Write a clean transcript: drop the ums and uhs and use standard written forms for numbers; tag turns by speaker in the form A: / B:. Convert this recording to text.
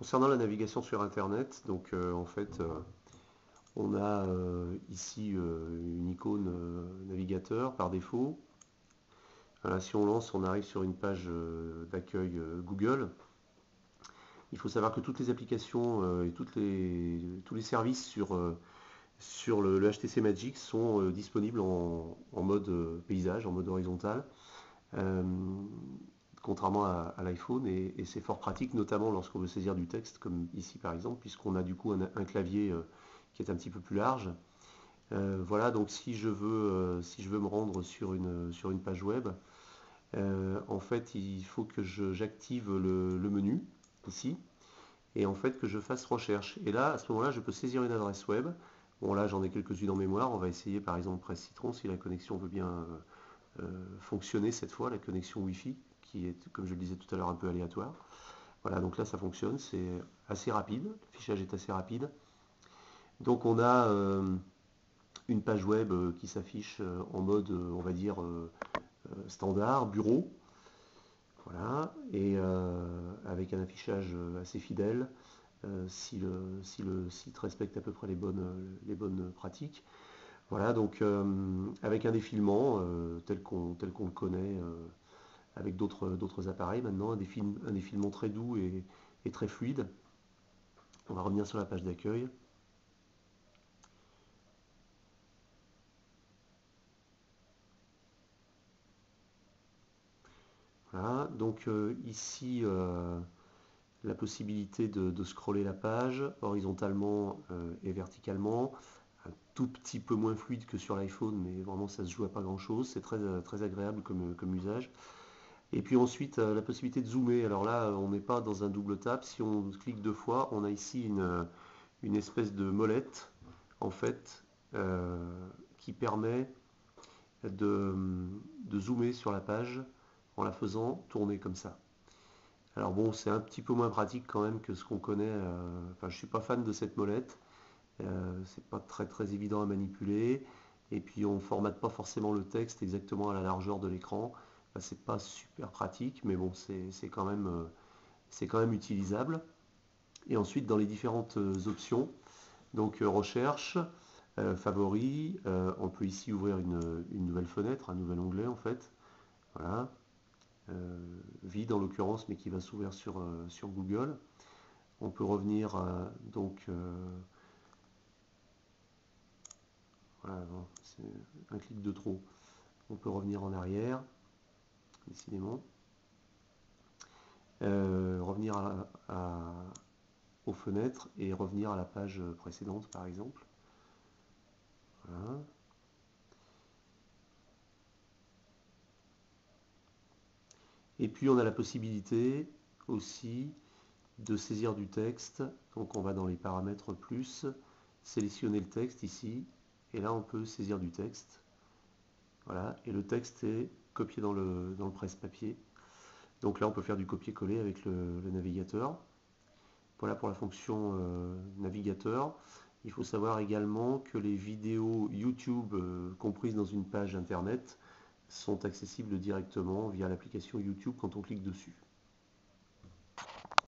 A: Concernant la navigation sur Internet, donc en fait, on a ici une icône navigateur par défaut. Voilà, si on lance, on arrive sur une page d'accueil Google. Il faut savoir que toutes les applications et tous les services sur le HTC Magic sont disponibles en mode paysage, en mode horizontal. Euh, Contrairement à l'iPhone, et c'est fort pratique, notamment lorsqu'on veut saisir du texte, comme ici par exemple, puisqu'on a du coup un clavier qui est un petit peu plus large. Voilà, donc si je veux me rendre sur une page web, en fait, il faut que j'active le menu, ici, et en fait que je fasse recherche. Et là, à ce moment-là, je peux saisir une adresse web. Bon, là, j'en ai quelques-unes en mémoire. On va essayer, par exemple, Presse Citron, si la connexion veut bien fonctionner cette fois, la connexion Wi-Fi, qui est, comme je le disais tout à l'heure, un peu aléatoire. Voilà, donc là, ça fonctionne. C'est assez rapide. Le fichage est assez rapide. Donc, on a une page web qui s'affiche en mode, on va dire, standard, bureau. Voilà, et avec un affichage assez fidèle, si le site respecte à peu près les bonnes pratiques. Voilà, donc avec un défilement tel qu'on le connaît avec d'autres appareils maintenant, un défilement très doux et très fluide. On va revenir sur la page d'accueil. Voilà, donc ici, la possibilité de scroller la page horizontalement et verticalement, un tout petit peu moins fluide que sur l'iPhone, mais vraiment ça se joue à pas grand chose, c'est très agréable comme usage. Et puis ensuite la possibilité de zoomer, alors là on n'est pas dans un double tap, si on clique deux fois, on a ici une espèce de molette en fait qui permet de, de zoomer sur la page en la faisant tourner comme ça. Alors bon, c'est un petit peu moins pratique quand même que ce qu'on connaît. Enfin, je suis pas fan de cette molette. C'est pas très évident à manipuler. Et puis on formate pas forcément le texte exactement à la largeur de l'écran. Enfin, c'est pas super pratique, mais bon, c'est quand même utilisable. Et ensuite, dans les différentes options, donc recherche, favoris, on peut ici ouvrir une nouvelle fenêtre, un nouvel onglet en fait. Voilà. Vide en l'occurrence, mais qui va s'ouvrir sur Google. On peut revenir donc voilà, bon, c'est un clic de trop. On peut revenir en arrière, décidément. Revenir aux fenêtres et revenir à la page précédente par exemple. Voilà. Et puis on a la possibilité aussi de saisir du texte. Donc on va dans les paramètres plus, sélectionner le texte ici, et là on peut saisir du texte. Voilà, et le texte est copié dans le presse-papier. Donc là on peut faire du copier-coller avec le navigateur. Voilà pour la fonction navigateur. Il faut savoir également que les vidéos YouTube comprises dans une page internet sont accessibles directement via l'application YouTube quand on clique dessus.